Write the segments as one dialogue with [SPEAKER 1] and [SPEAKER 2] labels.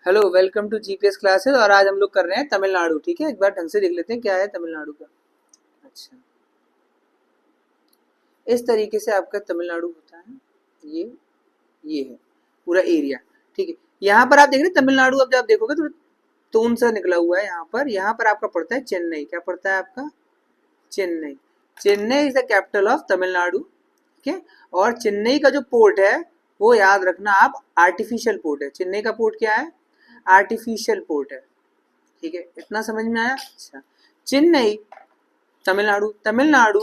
[SPEAKER 1] Hello, welcome to GPS classes. और आज हम लोग कर रहे हैं तमिलनाडु। ठीक है, एक बार ढंग से देख लेते हैं क्या है तमिलनाडु का। अच्छा, इस तरीके से आपका तमिलनाडु होता है। ये है पूरा एरिया। ठीक है, यहाँ पर आप देख रहे हैं तमिलनाडु। अब जब आप देखोगे तो तोन सा निकला हुआ है यहाँ पर आपका पड़ता है चेन्नई। क्या पड़ता है आपका? Chennai. Chennai is the capital of Tamil Nadu. ठीक है, और चेन्नई का जो पोर्ट है वो याद रखना आप, आर्टिफिशियल पोर्ट है। चेन्नई का पोर्ट क्या है? आर्टिफिशियल पोर्ट है। ठीक है, इतना समझ में आया? अच्छा, चेन्नई तमिलनाडु। तमिलनाडु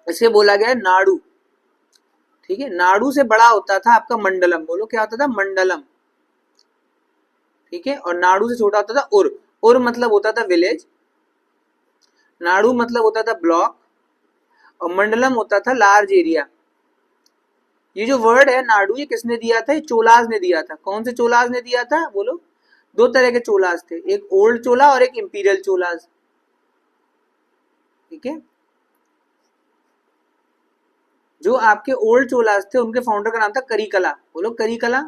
[SPEAKER 1] इसे बोला गया है नाडु। ठीक है, नाडु से बड़ा होता था आपका मंडलम। बोलो क्या होता था? मंडलम। ठीक है, और नाडु से छोटा होता था उर। उर मतलब होता था विलेज, नाडु मतलब होता था ब्लॉक, और मंडलम होता था लार्ज एरिया। ये जो वर्ड है नाडु, ये किसने दिया था? ये चोलाज ने दिया था। कौन से चोलाज ने दिया था? बोलो। दो तरह के चोलाज थे, एक ओल्ड चोला और एक इंपीरियल चोलाज। ठीक है, जो आपके ओल्ड चोलास थे उनके फाउंडर का नाम था करिकला। बोलो करिकला।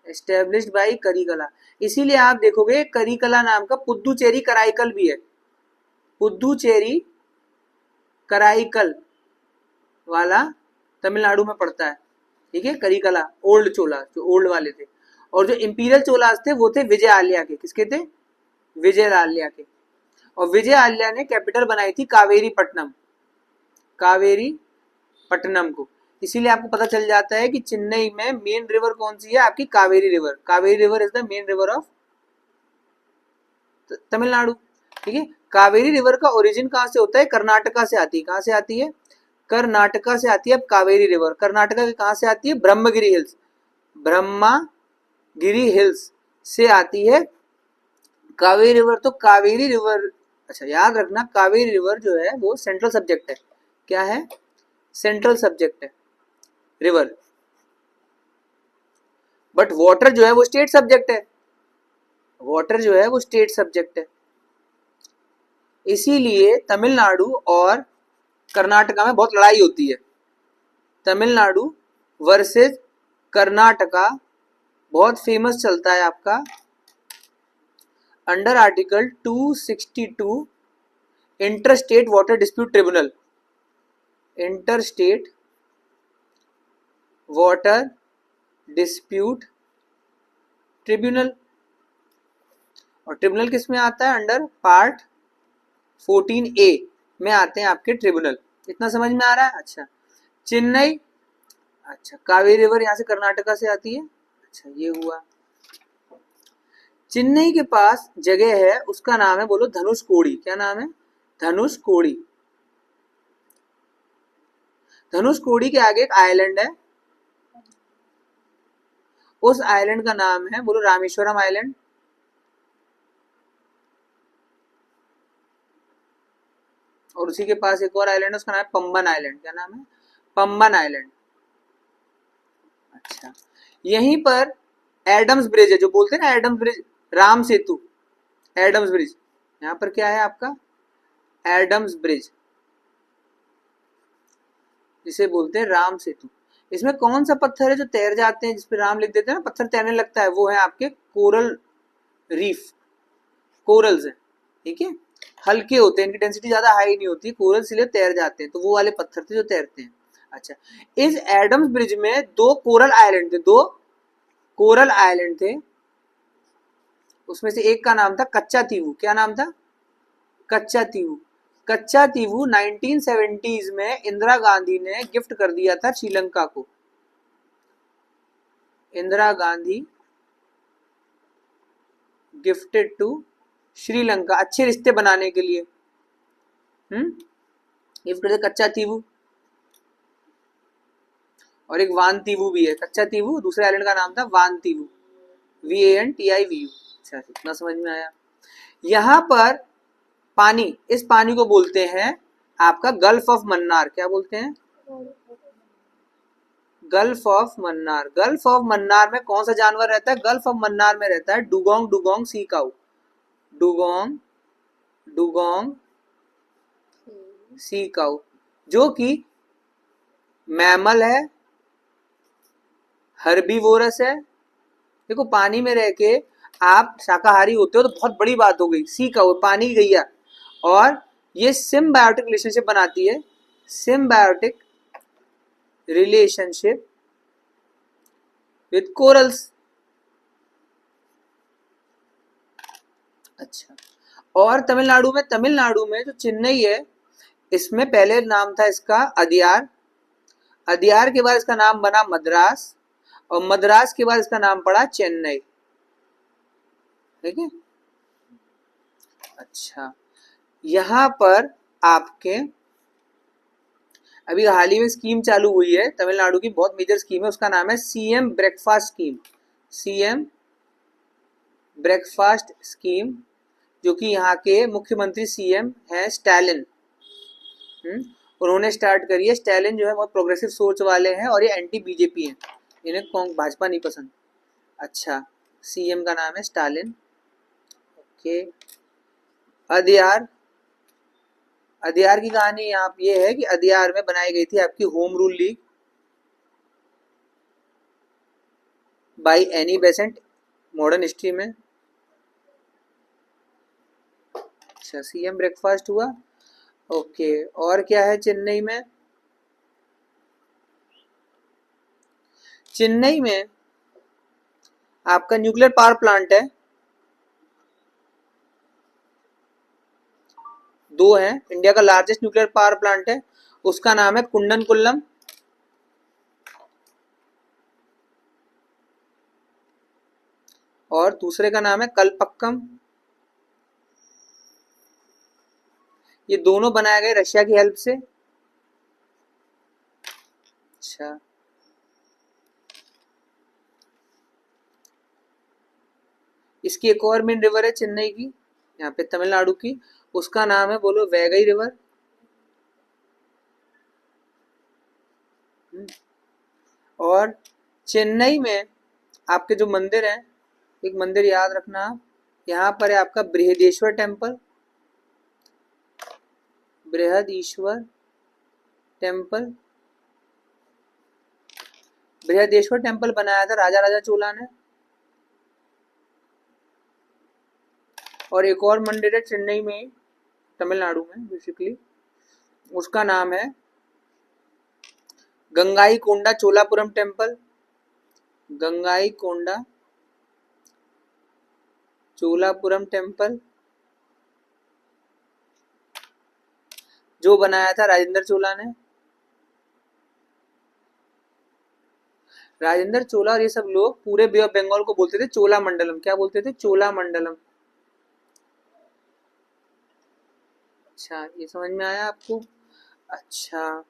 [SPEAKER 1] Established by Karikala. इसीलिए आप देखोगे करिकला नाम का पुद्दुचेरी कराईकल भी है। पुद्दुचेरी कराईकल वाला तमिलनाडु में पड़ता है। ठीक है, करिकला ओल्ड चोला, जो ओल्ड वाले थे। और जो इंपीरियल चोलास थे वो थे विजय आल्या के। किसके थे? विजय आल्या के। और विजय आल्या ने कैपिटल बनाई थी कावेरी पट्टनम। कावेरी पट्टनम को। इसीलिए आपको पता चल जाता है कि चेन्नई में मेन रिवर कौन सी है? आपकी Kaveri river. Kaveri river is the main river of Tamil Nadu. ठीक है, कावेरी रिवर का ओरिजिन कहां से होता है? कर्नाटका से आती है। कहां से आती है? कर्नाटका से आती है। अब कावेरी रिवर कर्नाटका के कहां से आती है? ब्रह्मगिरी हिल्स। ब्रह्मागिरी हिल्स से आती है कावेरी रिवर। तो कावेरी रिवर, अच्छा याद रखना, कावेरी रिवर जो है वो सेंट्रल सब्जेक्ट है। क्या है? सेंट्रल सब्जेक्ट है रिवर। बट वाटर जो है वो स्टेट सब्जेक्ट है। वाटर जो है वो स्टेट सब्जेक्ट है। इसीलिए तमिलनाडु और कर्नाटका में बहुत लड़ाई होती है। तमिलनाडु वर्सेस कर्नाटका बहुत फेमस चलता है आपका under article 262 inter state water dispute tribunal. Inter state water dispute tribunal. और ट्रिब्यूनल किस में आता है? अंडर पार्ट 14A में आते हैं आपके ट्रिब्यूनल। इतना समझ में आ रहा है? अच्छा, चेन्नई। अच्छा, कावेरी रिवर यहाँ से कर्नाटका से आती है। अच्छा, ये हुआ। चेन्नई के पास जगह है, उसका नाम है, बोलो, धनुषकोडी। क्या नाम है? धनुषकोडी। धनुषकोडी के आगे एक आइलैंड है, उस आइलैंड का नाम है, बोलो, रामेश्वरम आइलैंड। और उसी के पास एक और आइलैंड है, उसका नाम है पंबन आइलैंड। क्या नाम है? पंबन आइलैंड। अच्छा, यहीं पर एडम्स ब्रिज है, जो बोलते हैं ना Adams bridge, Ram Setu. Adams bridge, यहाँ पर क्या है आपका? एडम्स ब्रिज, जिसे बोलते हैं राम सेतु। इसमें कौन सा पत्थर है जो तैर जाते हैं, जिसपे राम लिख देते हैं ना, पत्थर तैरने लगता है? वो है आपके कोरल रीफ। कोरल्स है। ठीक है, हल्के होते हैं, इनकी डेंसिटी ज्यादा हाई नहीं होती, कोरल इसलिए तैर जाते हैं। तो वो वाले पत्थर थे जो तैरते हैं। अच्छा, इस एडम्स ब्रिज में दो कोरल आइलैंड थे। दो कोरल आइलैंड थे, उसमें से एक का नाम था कच्चा तीवू। क्या नाम था? कच्चा तीवू। कच्चा तीवू 1970s में इंदिरा गांधी ने गिफ्ट कर दिया था श्रीलंका को। इंदिरा गांधी गिफ्टेड टू श्रीलंका, अच्छे रिश्ते बनाने के लिए। गिफ्ट करते कच्चा तीवू। और एक वान तीवू भी है। कच्चा तीवू, दूसरे आइलैंड का नाम था वान तीवू। VANTIVU। अच्छा, इतना समझ में आया। यहां पर पानी, इस पानी को बोलते हैं आपका गल्फ ऑफ मन्नार। क्या बोलते हैं? Gulf of Mannar. Gulf of Mannar में कौन सा जानवर रहता है? गल्फ ऑफ मन्नार में रहता है डुगोंग डुगोंग सी काऊ। डुगोंग डुगोंग सी काऊ, जो कि मैमल है, हर्बीवोरस है। देखो पानी में रह के आप शाकाहारी होते हो तो बहुत बड़ी बात हो गई, सी का वो पानी की गैया। और ये सिम्बायोटिक रिलेशनशिप बनाती है, सिम्बायोटिक रिलेशनशिप विद कोरल्स। अच्छा, और तमिलनाडु में जो चेन्नई है, इसमें पहले नाम था इसका अदियार, अदियार के बाद इसका नाम बना मद्रास, और मद्रास के बाद इसका नाम पड़ा चेन्नई। ठीक है। अच्छा, यहां पर आपके अभी हाल ही में स्कीम चालू हुई है तमिलनाडु की, बहुत मेजर स्कीम है, उसका नाम है CM breakfast scheme. CM breakfast scheme, जो कि यहाँ के मुख्यमंत्री सीएम हैं स्टालिन। उन्होंने स्टार्ट करी है। स्टालिन जो है बहुत प्रोग्रेसिव सोच वाले हैं और ये एंटी बीजेपी हैं, इन्हें भाजपा नहीं पसंद। अच्छा, सीएम का नाम है स्टालिन। ओके, अदियार, अदियार की कहानी यहाँ ये है कि अदियार में बनाई गई थी आपकी home rule league by Annie Besant, modern history में। अच्छा, सीएम ब्रेकफास्ट हुआ। ओके, और क्या है चेन्नई में? चेन्नई में आपका न्यूक्लियर पावर प्लांट है, दो है। इंडिया का लार्जेस्ट न्यूक्लियर पावर प्लांट है, उसका नाम है कुंडनकुल्लम, और दूसरे का नाम है कलपक्कम। ये दोनों बनाए गए रशिया की हेल्प से। अच्छा, इसकी एक और मेन रिवर है चेन्नई की, यहाँ पे तमिलनाडु की, उसका नाम है, बोलो, वैगई रिवर। और चेन्नई में आपके जो मंदिर हैं, एक मंदिर याद रखना आप, यहाँ पर है आपका Brihadeshwar temple, Brihadishwar temple. Brihadeshwar temple बनाया था राजा राजा चोला ने। और एक और मंदिर है चेन्नई में, तमिलनाडु में बेसिकली, उसका नाम है गंगाई कोंडा चोलापुरम टेम्पल, गंगाई कोंडा चोलापुरम टेम्पल, जो बनाया था राजेंद्र चोला ने। राजेंद्र चोला और ये सब लोग पूरे बे ऑफ बंगाल को बोलते थे चोला मंडलम। क्या बोलते थे? चोला मंडलम। अच्छा, ये समझ में आया आपको? अच्छा,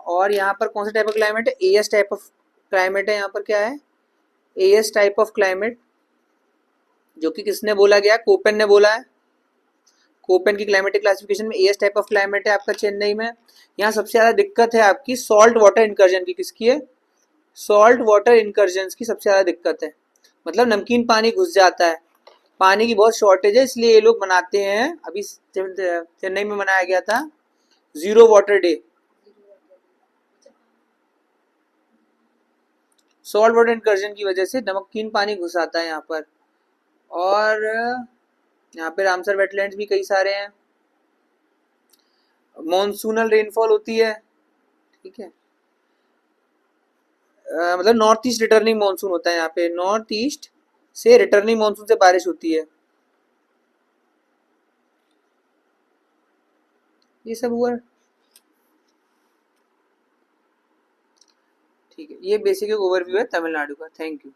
[SPEAKER 1] और यहाँ पर कौन सा टाइप ऑफ क्लाइमेट है? एएस टाइप ऑफ क्लाइमेट है यहाँ पर। क्या है? एएस टाइप ऑफ क्लाइमेट, जो कि किसने बोला गया? कोपेन ने बोला है। कोपेन की क्लाइमेटिक क्लासिफिकेशन में एएस टाइप ऑफ क्लाइमेट है आपका चेन्नई में। यहाँ सबसे ज्यादा दिक्कत है आपकी सॉल्ट वाटर इनकर्जन की। किसकी है? सॉल्ट वाटर इनकर्जन की सबसे ज्यादा दिक्कत है, मतलब नमकीन पानी घुस जाता है, पानी की बहुत शॉर्टेज है, इसलिए ये लोग मनाते हैं। अभी चेन्नई में मनाया गया था zero water day, salt water incursion की वजह से नमकीन पानी घुस आता है यहाँ पर। और यहाँ पे रामसर वेटलैंड्स भी कई सारे हैं, मॉनसूनल रेनफॉल होती है। ठीक है, मतलब नॉर्थ ईस्ट रिटर्निंग मानसून होता है यहाँ पे, नॉर्थ ईस्ट से रिटर्निंग मानसून से बारिश होती है। ये सब हुआ। ठीक है, ये बेसिक ओवरव्यू है तमिलनाडु का। Thank you.